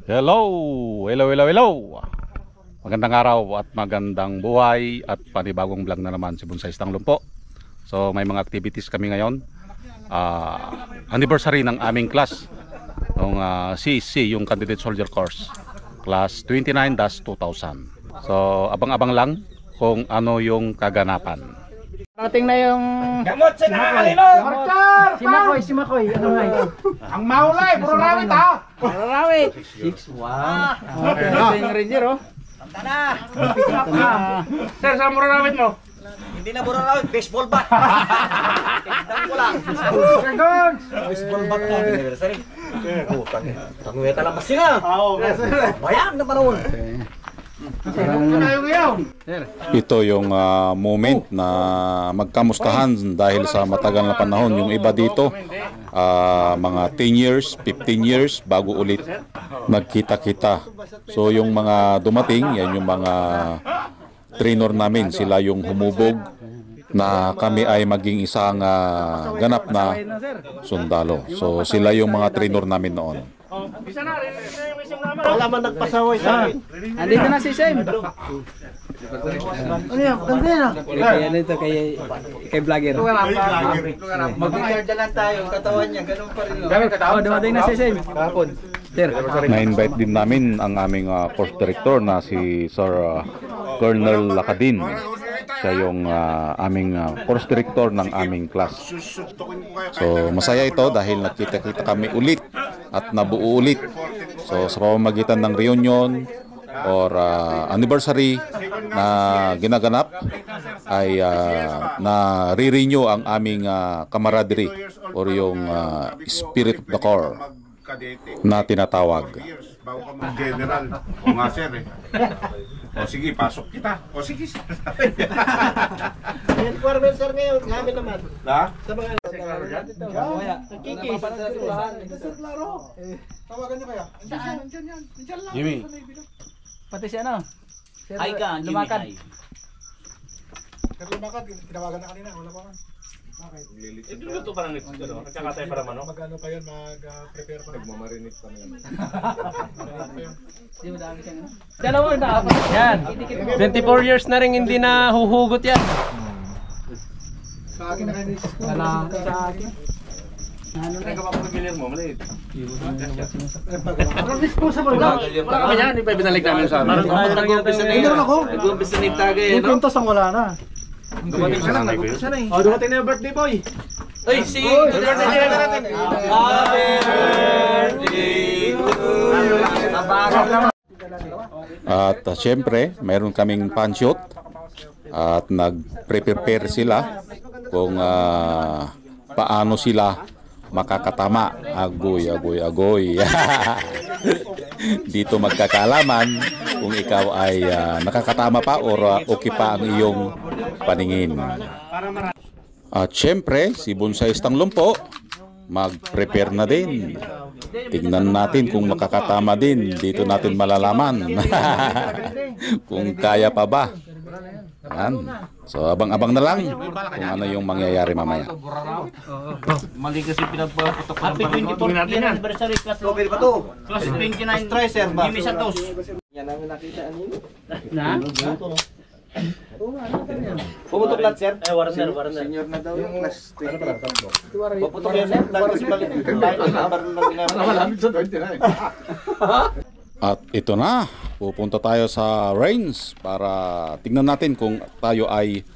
Hello! Hello, hello, hello! Magandang araw at magandang buhay at panibagong vlog na naman si Bonsai Stang Lumpo. So may mga activities kami ngayon. Anniversary ng aming class ng CSC, yung Candidate Soldier Course Class 29-2000. So abang-abang lang kung ano yung kaganapan. Parating na yung gamot sa nakakalino! si Makoy. Ano nga ito? Ang maulay, puro rawit ha! Puro rawit! 6-1. Okay, ito yung ranger oh. Tanda na! Sir, saan puro rawit mo? Hindi na puro rawit, baseball bat! Tignan ko lang! Baseball bat na! Tangueta lang kasi na! Bayan na panahon! Ito yung moment na magkamustahan dahil sa matagal na panahon. Yung iba dito mga 10 years, 15 years bago ulit nagkita-kita. So yung mga dumating, yan yung mga trainer namin. Sila yung humubog na kami ay maging isang ganap na sundalo. So sila yung mga trainer namin noon. Wala man nagpasaway sa akin. Andito na si Sam. Ano yan? Kaya ano ito kay vlogger. Mag-record na lang tayo, katawan niya, ganun pa rin. Oh, dumating na si Sam. Kapon. Sir. Na-invite din namin ang aming course director na si Sir Colonel Lacadin. Siya yung aming course director ng aming class. So masaya ito dahil nakita-kita kami ulit at nabuo ulit. So sa pamamagitan ng reunion or anniversary na ginaganap ay na-renew ang aming camaraderie or yung spirit of the corps na tinatawag. Bago ka mag-general. O nga sir eh. O sige, pasok kita. O sige. Yan quarter sir ngayon, kami naman. Ha? Sa mga kikis. Tawagan niyo kaya? Nandiyan yan. Nandiyan lang. Jimmy. Pati si ano? Sir, Hi ka, lumakad. Kaya lumakad, tinawagan na kanina. Wala pa man. Bakit? Ito pa lang ito, nagkakatay para manok. Mag-ano pa yun, mag-prepare pa. Nagmamarinig pa na Hindi mo dami siyang ano? Dalawa na apat. Yan. 24 years na rin hindi na huhugot yan. Sa akin na kayo. Sa akin. Ano na? Kapag-gilir mo, maliit. Disposable lang. Wala kami yan, hindi pa binalik namin sa amin. Nag-umpisa na yun. Nag-umpisa na yung tagay. Yung pintos ang wala na. Dumating siya lang, nag-umpisa na eh. Oh, dumating na yung birthday boy. Ay, si! Happy birthday to you! At syempre, mayroon kaming panshoot at nag-prepare sila kung paano sila makakatama. Agoy, agoy, agoy. Dito magkakalaman kung ikaw ay nakakatama pa or okay pa ang iyong paningin. At syempre, si Bonsai Stang Lumpo mag-prepare na din. Tignan natin kung makakatama din. Dito natin malalaman kung kaya pa ba. Yan. So abang-abang na lang kung ano yung mangyayari mamaya. Mali kasi pinagpaputok ko. Happy 24th anniversary class. Okay ba to? Class 29. Stricer ba? Jimmy Santos. Yan ang nakita ano. Na? Pumutok lahat sir? Warner. Senior na daw yung class 20. Puputok yan sir? Dahil kasi balik. Dahil number lang ginagawa. At ito na, pupunta tayo sa range para tingnan natin kung tayo ay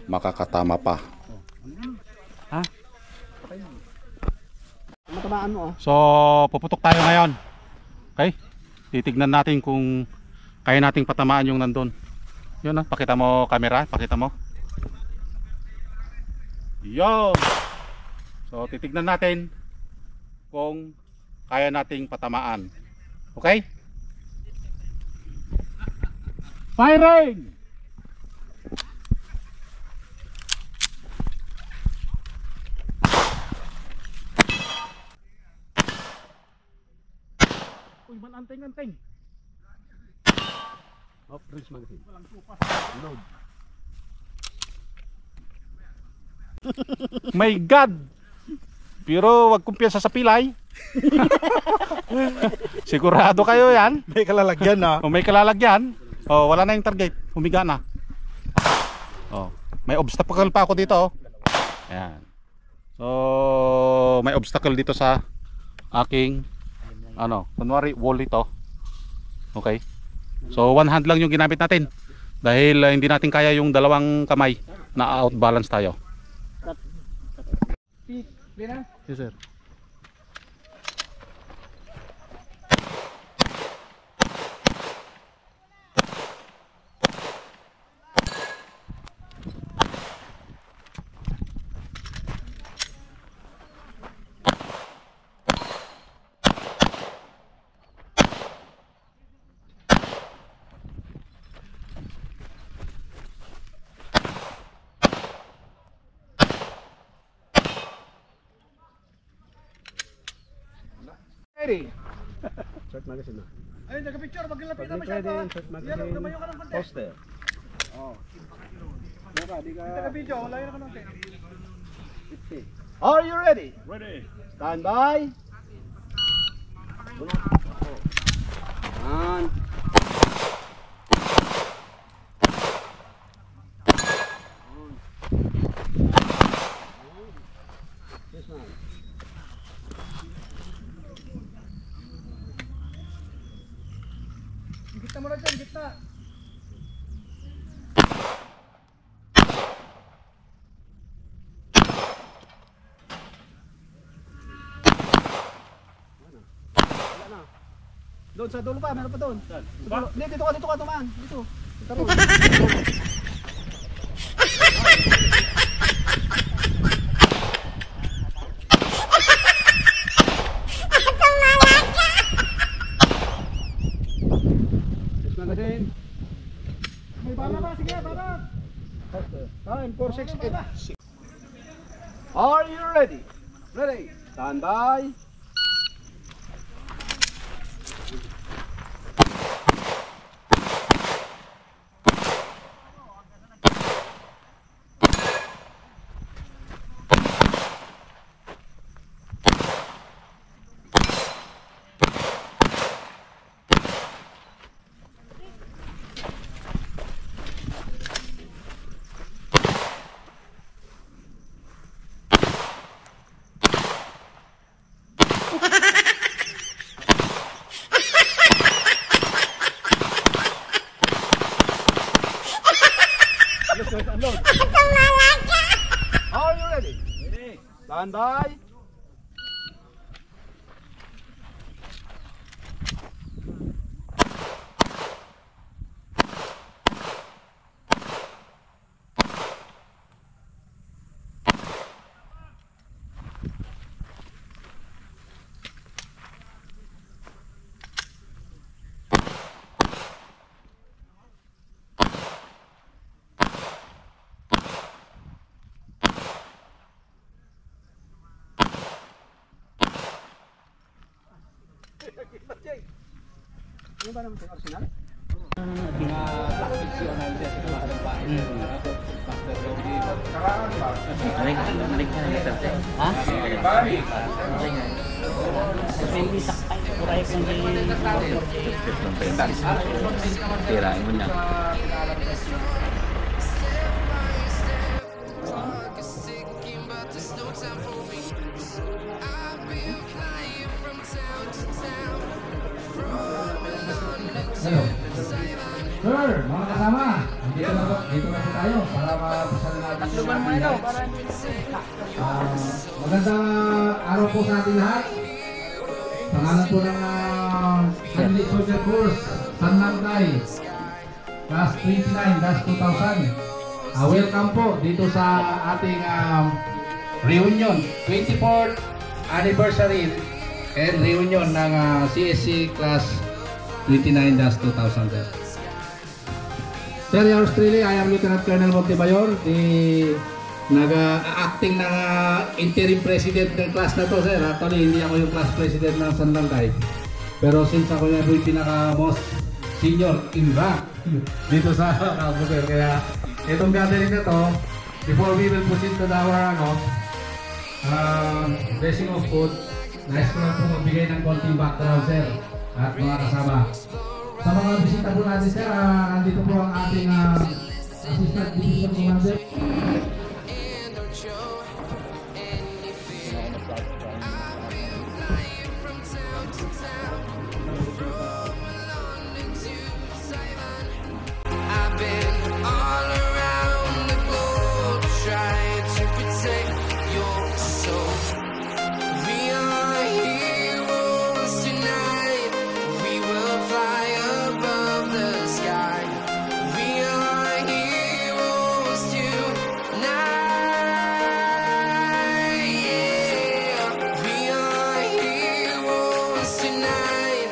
makakatama pa. Ha? So, puputok tayo ngayon. Okay? Titignan natin kung kaya nating patamaan yung nandun. Yun na, pakita mo camera, pakita mo. Yun. So, titignan natin kung kaya nating patamaan. Okay? Firing! Uy, mananteng-anteng. Off-range magazine. Load. My God! Pero wag kumpiyansa sa pilay. Sigurado kayo yan? May kalalagyan na. O may kalalagyan. O wala na yung target. Humiga na. O may obstacle pa ako dito. Oh. Ayan. So may obstacle dito sa aking kunwari wall ito. Okay. So one hand lang yung ginamit natin. Dahil hindi natin kaya yung dalawang kamay na outbalance tayo. Yes sir. Short magazine na. Ayun, nagka-picture. Maglalapit na masyado ha. Yan, lumayo ka ng konti. Poster. Oo. Di ka... Nagka-video, layo na ka ng konti. Are you ready? Ready. Stand by. And... Yes, man. Gitna mo na dyan, gitna. Wala na. Doon sa dulo pa, meron pa doon. Hindi, dito ka tumaan. Dito. May bala ba? Sige, bala. Time, 4, 6, 8. Are you ready? Ready. Stand by. Are you ready? Ready. Stand by. Ano ba naman sa arsenal? Tirain mo niya. Sir, mga kasama, dito na po tayo para mapasal natin. Takluban mo na daw para magandang araw po sa ating lahat. Pangalan po ng Friendly Soldier Course, Sanlangday, Class 29-2000. Welcome po dito sa ating reunion, 24th anniversary and reunion ng CSC Class 29-2000. Sir, yours truly, I am Lieutenant Colonel Montemayor, nag-acting na interim president ng class na to, sir. Actually, hindi ako yung class president ng Sanlangday. Pero since ako na yung pinaka-most senior in rank dito sa Calbuquer, kaya itong gathering na to, before we will proceed to our blessing of food, Nais ko lang po magbigay ng konting background, sir, at mga kasama. Sa mga bisita po natin, sir, andito po ang ating Assistant Division Commander. I've been all around the globe trying to protect your soul. We are heroes tonight. We will fly above the sky. We are heroes tonight. Yeah. We are heroes tonight.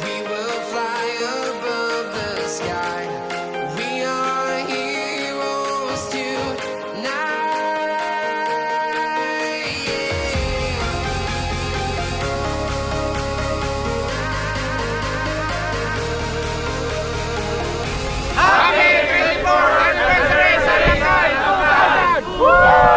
We will fly above the sky. We are heroes tonight. Happy 24th anniversary sa Likay Tugan! Yeah.